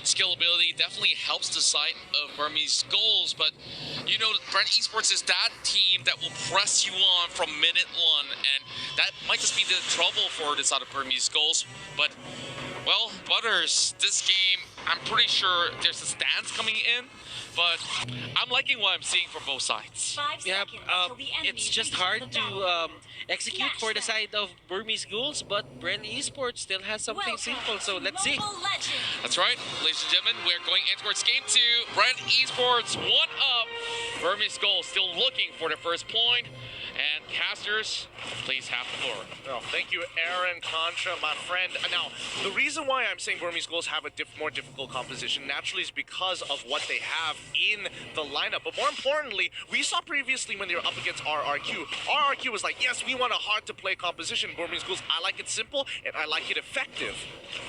skill ability definitely helps the side of Burmese goals, but you know, Bren Esports is that team that will press you on from minute one, and that might just be the trouble for this side of Burmese goals. But well, Butters, this game, I'm pretty sure there's a stance coming in, but I'm liking what I'm seeing from both sides. Yeah, it's just hard to execute for the side of Burmese Ghouls, but Bren Esports still has something simple, so let's see. That's right, ladies and gentlemen, we're going in towards game 2. Bren Esports 1 up. Burmese Ghouls still looking for the first point. And casters, please have the floor. Oh, thank you, Aaron, Contra, my friend. Now, the reason why I'm saying Burmese Ghouls have a more difficult composition naturally is because of what they have in the lineup. But more importantly, we saw previously when they were up against RRQ. RRQ was like, yes, we want a hard-to-play composition. Burmese Ghouls, I like it simple, and I like it effective.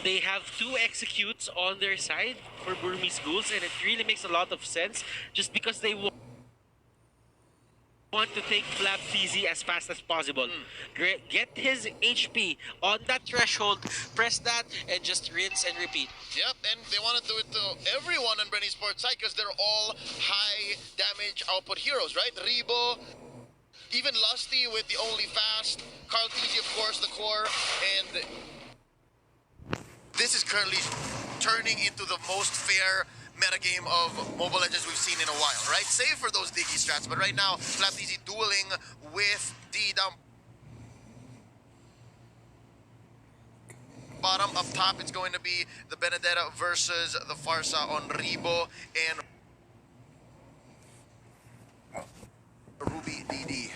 They have 2 executes on their side for Burmese Ghouls, and it really makes a lot of sense just because they want to take Flap TZ as fast as possible. Get his HP on that threshold, press that, and just rinse and repeat. Yep, and they want to do it to everyone on Bren Esports side because they're all high damage output heroes, right? Rebo, even Lusty with the only fast, Carl TZ, of course, the core, and this is currently turning into the most fair metagame of Mobile Legends we've seen in a while, right? Save for those Diggy strats, but right now, FlapTZ dueling with D down bottom. Up top, it's going to be the Benedetta versus the Farsa on Rebo and Ruby DD.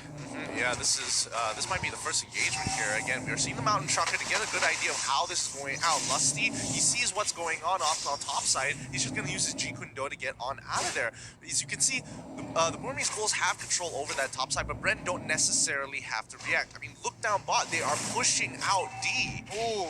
Yeah, this might be the first engagement here. Again, we're seeing the Mountain Chakra to get a good idea of how this is going out. Lusty, he sees what's going on top side. He's just going to use his G Kundo to get on out of there. As you can see, the Burmese Ghouls have control over that top side, but Bren don't necessarily have to react. I mean, look down bot. They are pushing out D. Ooh.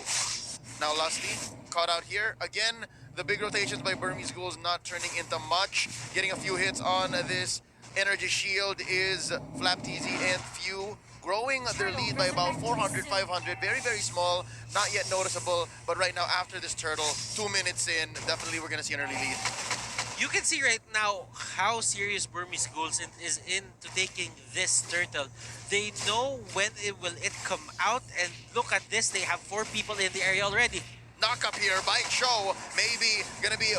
Now Lusty caught out here. Again, the big rotations by Burmese Ghouls not turning into much. Getting a few hits on this energy shield is FlapTZ and Few growing their lead by about 400, 500. Very, very small, not yet noticeable. But right now, after this turtle, 2 minutes in, definitely we're going to see an early lead. You can see right now how serious Burmese Ghouls is into taking this turtle. They know when it come out, and look at this, they have 4 people in the area already. Knock up here by Show, maybe gonna be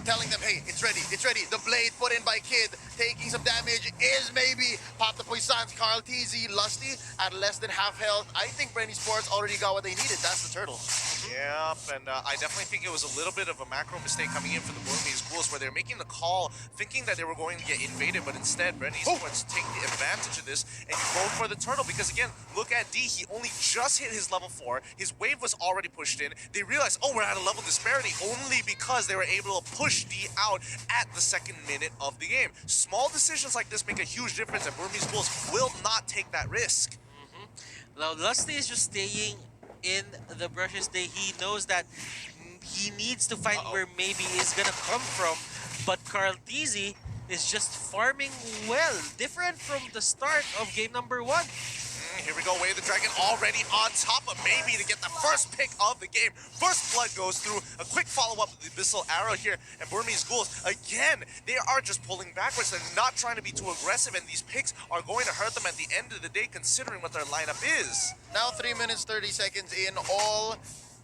telling them, hey, it's ready, it's ready. The blade put in by Kid, taking some damage, is maybe Pop the Puissance. Carl TZ, Lusty at less than half health. I think Bren Esports already got what they needed. That's the turtle. Yep, and I definitely think it was a little bit of a macro mistake coming in for the Burmese Ghouls, where they're making the call thinking that they were going to get invaded, but instead Bren Esports take the advantage of this and go for the turtle, because again, look at D, he only just hit his level 4, his wave was already pushed in. They realized, oh, we're at a level disparity only because they were able to push D out at the 2nd minute of the game. Small decisions like this make a huge difference, and Burmese Ghouls will not take that risk. Now Lusty is just staying in the brushes. He knows that he needs to find where maybe is gonna come from, but Carl TZ is just farming well, different from the start of game number 1. Here we go, Way of the Dragon already on top of maybe to get the first pick of the game. First blood goes through, a quick follow-up with the Abyssal Arrow here, and Burmese Ghouls, again, they are just pulling backwards. They're not trying to be too aggressive, and these picks are going to hurt them at the end of the day, considering what their lineup is. Now 3 minutes, 30 seconds in, all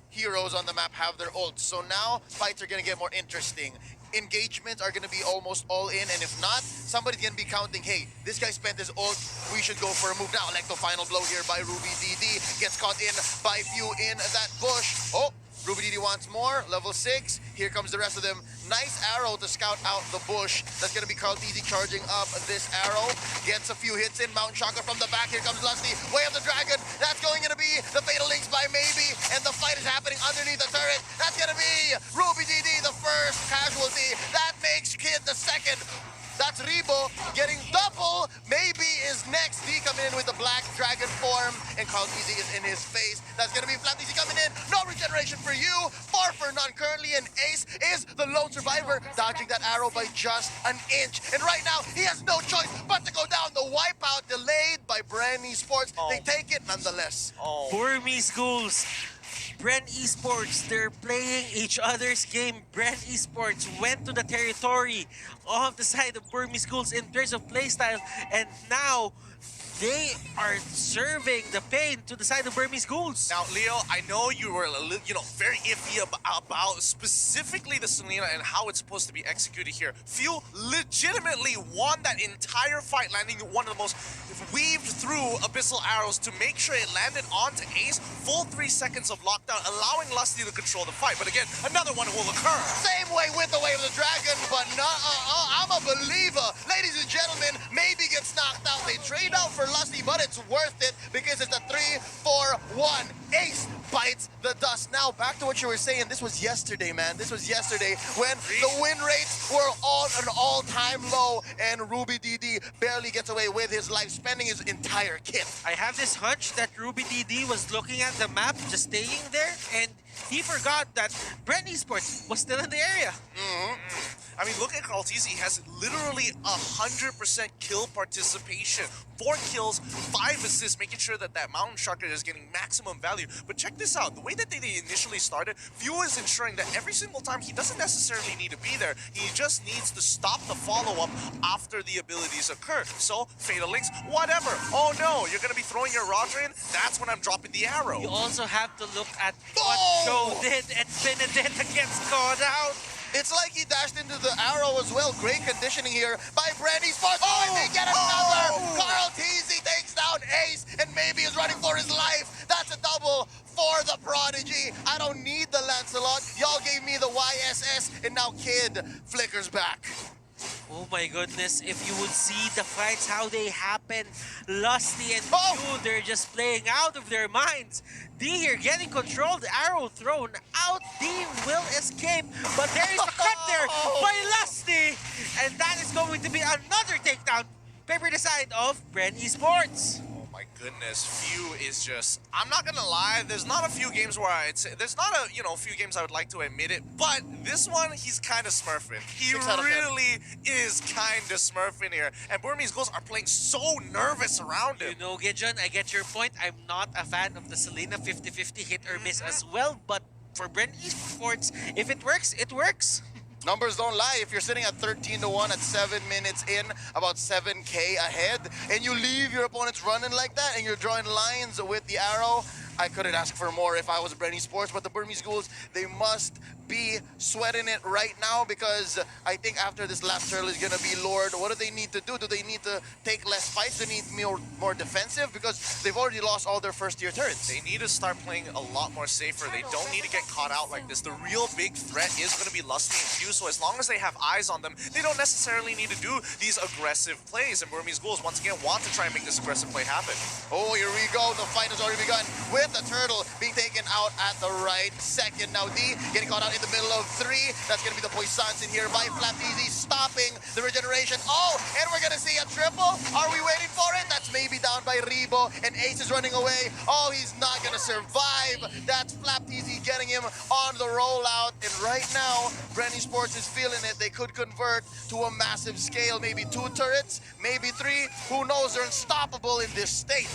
heroes on the map have their ults. So now fights are gonna get more interesting. Engagements are going to be almost all in, and if not, somebody's going to be counting, hey, this guy spent his ult, we should go for a move now. Like the final blow here by Ruby DD, gets caught in by Few in that bush. Oh, Ruby DD wants more, level 6, here comes the rest of them. Nice arrow to scout out the bush. That's going to be Carl TZ charging up this arrow, gets a few hits in, Mountain Chakra from the back, here comes Lusty, Way of the Dragon, that's going to be the Fatal Links by Maybe, and the fight is happening underneath the turret. That's going to be Ruby DD, the first casualty. That makes Kid the second. That's Rebo getting double. Maybe is next. D coming in with the black dragon form, and Carl TZ is in his face. That's gonna be FlapTZ coming in. No regeneration for you. 4 for none currently, and Ace is the lone survivor, dodging that arrow by just an inch. And right now, he has no choice but to go down. The wipeout delayed by Bren Esports. They take it nonetheless. Burmese Ghouls Bren Esports, they're playing each other's game. Bren Esports went to the territory of the side of Burmese schools in terms of playstyle, and now they are serving the pain to the side of Burmese schools. Now, Leo, I know you were, very iffy about specifically the Selena and how it's supposed to be executed here. Few legitimately won that entire fight, landing one of the most weaved through abyssal arrows to make sure it landed onto Ace. Full 3 seconds of lockdown, allowing Lusty to control the fight. But again, another one will occur. Same way with the Way of the Dragon, but not, I'm a believer. Ladies and gentlemen, maybe gets knocked out. They trade out for Lusty, but it's worth it because it's a 3-4-1. Ace bites the dust. Now, back to what you were saying. This was yesterday, man. This was yesterday when the win rates were on an all-time low, and Ruby DD barely gets away with his life, spending his entire kit. I have this hunch that Ruby DD was looking at the map, just staying there, and he forgot that Bren Esports was still in the area. I mean, look at Carltese. He has literally 100% kill participation. 4 kills, 5 assists, making sure that that Mountain Sharker is getting maximum value. But check this out. The way that they initially started, Few is ensuring that every single time he doesn't necessarily need to be there. He just needs to stop the follow-up after the abilities occur. So, Fatal Links, whatever. Oh no, you're going to be throwing your Roger in? That's when I'm dropping the arrow. You also have to look at what Joe did, and Benedetta gets caught out. It's like he dashed into the arrow as well. Great conditioning here by Bren Esports. Oh, and they get another! Carltese takes down Ace and maybe is running for his life. That's a double for the Prodigy. I don't need the Lancelot. Y'all gave me the YSS, and now Kid flickers back. Oh my goodness, if you would see the fights, how they happen. Lusty and Few, they're just playing out of their minds. D here getting controlled, arrow thrown out. D will escape, but there is a cut there by Lusty. And that is going to be another takedown. Paper the side of Bren Esports. Oh my goodness, Few is just, I'm not gonna lie, there's not a few games where I'd say, there's not a few games I would like to admit it, but this one, he's kind of smurfing. He really is kind of smurfing here, and Burmese Ghosts are playing so nervous around him. You know, Gijon, I get your point. I'm not a fan of the Selena 50-50 hit or miss as well, but for Bren Esports, if it works, it works. Numbers don't lie. If you're sitting at 13-1 at 7 minutes in, about 7K ahead, and you leave your opponents running like that, and you're drawing lines with the arrow, I couldn't ask for more if I was Bren Esports. But the Burmese Ghouls, they must be sweating it right now, because I think after this last turtle is gonna be Lord. What do they need to do? Do they need to take less fights? Do they need more defensive? Because they've already lost all their first-tier turrets. They need to start playing a lot more safer. They don't need to get caught out like this. The real big threat is going to be Lusty and Few, so as long as they have eyes on them, they don't necessarily need to do these aggressive plays. And Burmese Ghouls, once again, want to try and make this aggressive play happen. Oh, here we go. The fight has already begun with the turtle being taken out at the right second. Now D getting caught out in the middle of 3. That's going to be the Poissons in here by Flapteasy, stopping the regeneration. Oh, and we're going to see a triple. Are we waiting for it? That's maybe down by Rebo, and Ace is running away. Oh, he's not going to survive. That's Flapteasy getting him on the rollout. And right now, Bren Esports is feeling it. They could convert to a massive scale. Maybe 2 turrets, maybe 3. Who knows? They're unstoppable in this state.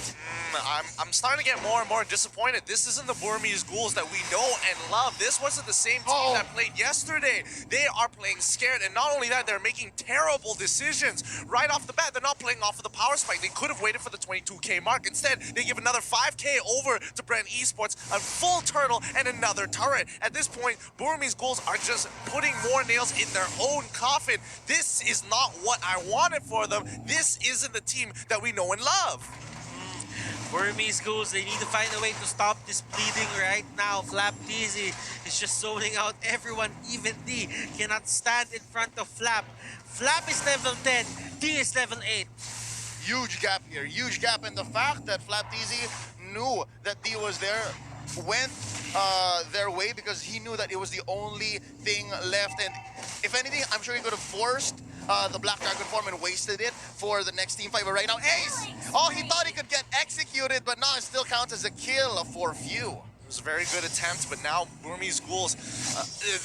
I'm starting to get more and more disappointed. This isn't the Burmese Ghouls that we know and love. This wasn't the same team that played yesterday. They are playing scared, and not only that, they're making terrible decisions. Right off the bat, they're not playing off of the power spike. They could have waited for the 22K mark. Instead, they give another 5K over to Bren Esports, a full turtle, and another turret. At this point, Burmese Ghouls are just putting more nails in their own coffin. This is not what I wanted for them. This isn't the team that we know and love. Burmese Ghouls, they need to find a way to stop this bleeding right now. Flapteasy is just zoning out everyone. Even D cannot stand in front of Flap. Flap is level 10, D is level 8. Huge gap here. Huge gap in the fact that Flapteasy knew that D was there, went their way because he knew that it was the only thing left. And if anything, I'm sure he could have forced the Black Dragon form and wasted it for the next team fight. But right now, Ace! Oh, he thought he could get executed, but now it still counts as a kill for Few. It was a very good attempt, but now Burmese Ghouls,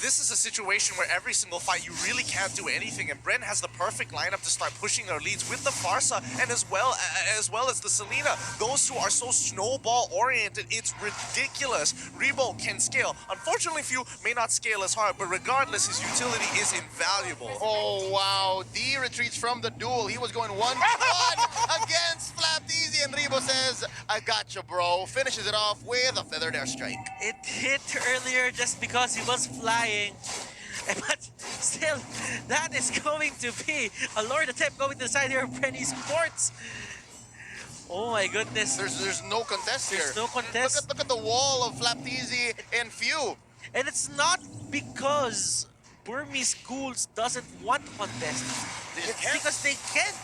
this is a situation where every single fight you really can't do anything, and Bren has the perfect lineup to start pushing their leads with the Farsa and as well as the Selena. Those two are so snowball oriented, it's ridiculous. Rebo can scale. Unfortunately, Few may not scale as hard, but regardless, his utility is invaluable. Oh, wow. D retreats from the duel. He was going 1-1 against Flapteasy, and Rebo says, I got you, bro. Finishes it off with a feathered airstrike. It hit earlier just because he was flying. But still, that is going to be a Lord attempt going to the side here of Bren Esports. Oh my goodness. There's no contest here. There's no contest. Look at the wall of Flapteasy and Few. And it's not because Burmese Ghouls doesn't want to contest. It's because they can't.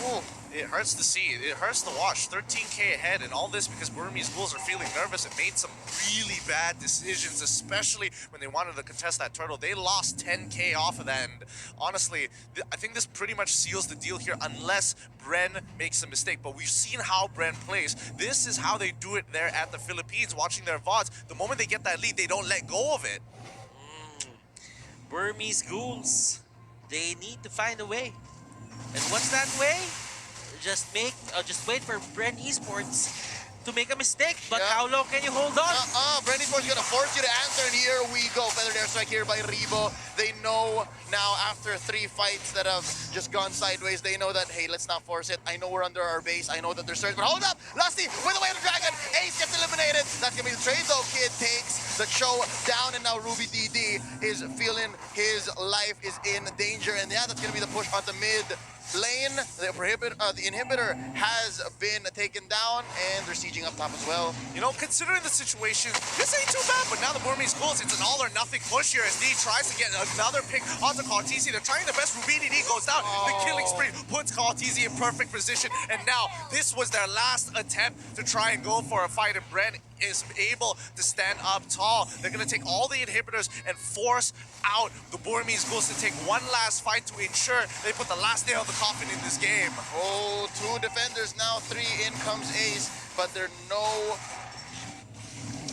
Ooh. It hurts to see. It hurts to watch. 13k ahead, and all this because Burmese Ghouls are feeling nervous and made some really bad decisions, especially when they wanted to contest that turtle. They lost 10k off of that, and honestly, I think this pretty much seals the deal here unless Bren makes a mistake. But we've seen how Bren plays. This is how they do it there at the Philippines, watching their VODs. The moment they get that lead, they don't let go of it. Burmese Ghouls, they need to find a way. And what's that way? Just wait for Bren Esports to make a mistake. But how long can you hold on? Bren Esports is gonna force you to answer, and here we go. Feathered airstrike here by Rebo. They know now after 3 fights that have just gone sideways, they know that, hey, let's not force it. I know we're under our base. I know that there's surge, but hold up! Lusty with the way of the dragon. Ace gets eliminated. That's gonna be the trade though. Kid takes the show down, and now Ruby DD is feeling his life is in danger. And yeah, that's gonna be the push onto mid lane. The inhibitor has been taken down, and they're sieging up top as well. You know, considering the situation, this ain't too bad, but now the Burmese Ghouls, it's an all or nothing push here as D tries to get another pick onto Kaltisi. They're trying their best. Rubini D goes down. The killing spree puts Kaltisi in perfect position, and now this was their last attempt to try and go for a fight, and Bren is able to stand up tall. They're going to take all the inhibitors and force out the Burmese Ghouls to take one last fight to ensure they put the last nail in the coffin in this game. Oh, 2 defenders now, 3 in comes Ace, but there's no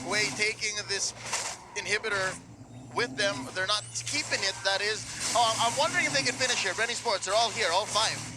way taking this inhibitor with them. They're not keeping it, that is. Oh, I'm wondering if they can finish here. Bren Esports, they're all here, all 5.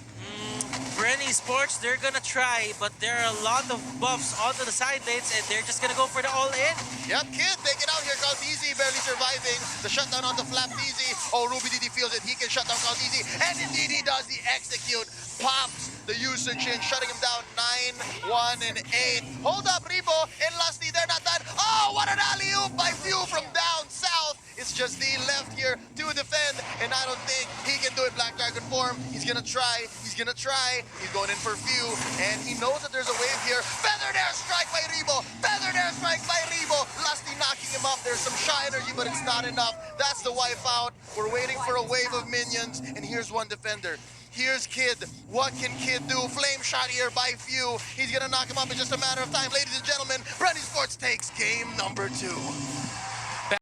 Bren Esports, they're gonna try, but there are a lot of buffs onto the side lanes, and they're just gonna go for the all-in. Yep, Kid, take it out here. Kaltisi barely surviving. The shutdown on the Flapteasy. Oh, Ruby DD feels it. He can shut down Kaltisi, and indeed he does the execute. Pops the usage in, shutting him down 9, 1, and 8. Hold up, Rebo and Lusty, they're not done. Oh, what an alley-oop by Few from down south. It's just the left here to defend, and I don't think he can do it Black Dragon form. He's gonna try. He's gonna try. He's going in for Few, and he knows that there's a wave here. Feathered airstrike by Rebo. Feathered airstrike by Rebo. Lusty knocking him up. There's some shy energy, but it's not enough. That's the wipeout. We're waiting for a wave of minions, and here's one defender. Here's Kid. What can Kid do? Flame shot here by Few. He's gonna knock him up in just a matter of time. Ladies and gentlemen, Bren Esports takes game number 2.